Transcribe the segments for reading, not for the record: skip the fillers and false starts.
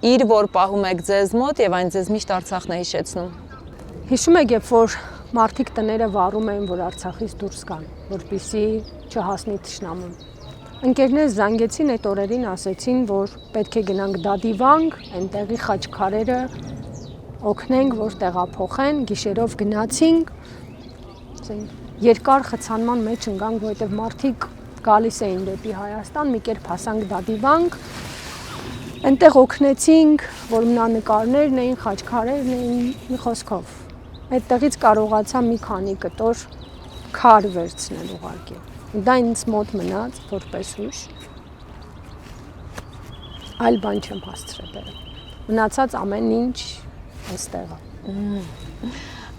իր որ պահում եք ձեզ մոտ եւ այն ձեզ միշտ Արցախն է հիշեցնում։ Հիշում եք, երբ որ մարդիկ տները վառում էին, որ Արցախից դուրս գան, որպեսզի չհասնի թշնամուն։ Ընկերներս զանգեցին այդ օրերին, ասեցին, որ պետք է գնանք Դադիվանք, այնտեղի խաչքարերը օգնենք, որ տեղափոխեն, գիշերով գնացինք, երկար խցանման մեջ ընկանք, որովհետև մարդիկ գալիս էին դեպի Հայաստան, մի կերպ հասանք Դադիվանք, այնտեղ օգնեցինք, որ մնանկարներն էին, խաչքարերն էին, մի խոսքով։ Այդտեղից կարողացա մի քանի կտոր քար վերցնել ուղղակի։ Դա ինձ մոտ մնաց որպես հույս։ Այլ բան չեմ հասցրել դեռ։ Մնացած ամեն ինչ այստեղ է։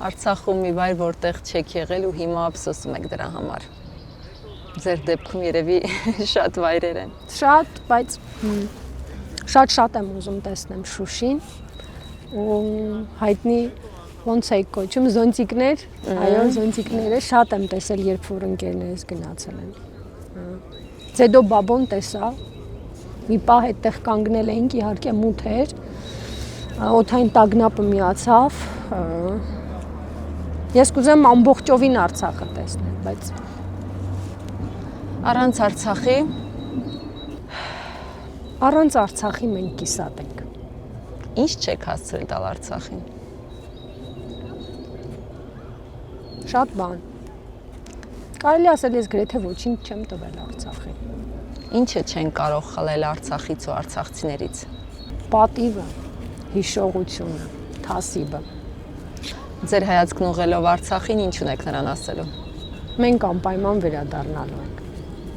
Արցախում մի վայր, որտեղ չեք եղել ու հիմա ափսոսում եք դրա համար։ Ձեր դեպքում երևի շատ վայրեր են։ Շատ, բայց շատ եմ ուզում տեսնեմ Շուշին ու հայտնի ոնց է կոչում զոնտիկներ, այո, զոնտիկները շատ եմ տեսել, երբ որ ընկերներս գնացել են։ Ձեդո բաբոն տեսա, մի պահ այդտեղ կանգնել էինք, իհարկե մութ էր, օդային տագնապը միացավ, ես կուզեմ ամբողջովին Արցախը տեսնել, բայց առանց Արցախի առանց Արցախի մենք կիսատ ենք։ Ինչ չեք հասցրել տալ Արցախին։ Շատ բան։ Կարելի ասել ես գրեթե ոչինչ չեմ տվել Արցախին։ Ինչը չեն կարող խլել Արցախից ու արցախցիներից։ Պատիվը, հիշողությունը, թասիբը։ Ձեր հայացքն ուղղելով Արցախին ինչ ունեք նրան ասելու։ Մենք անպայման վերադառնալու ենք։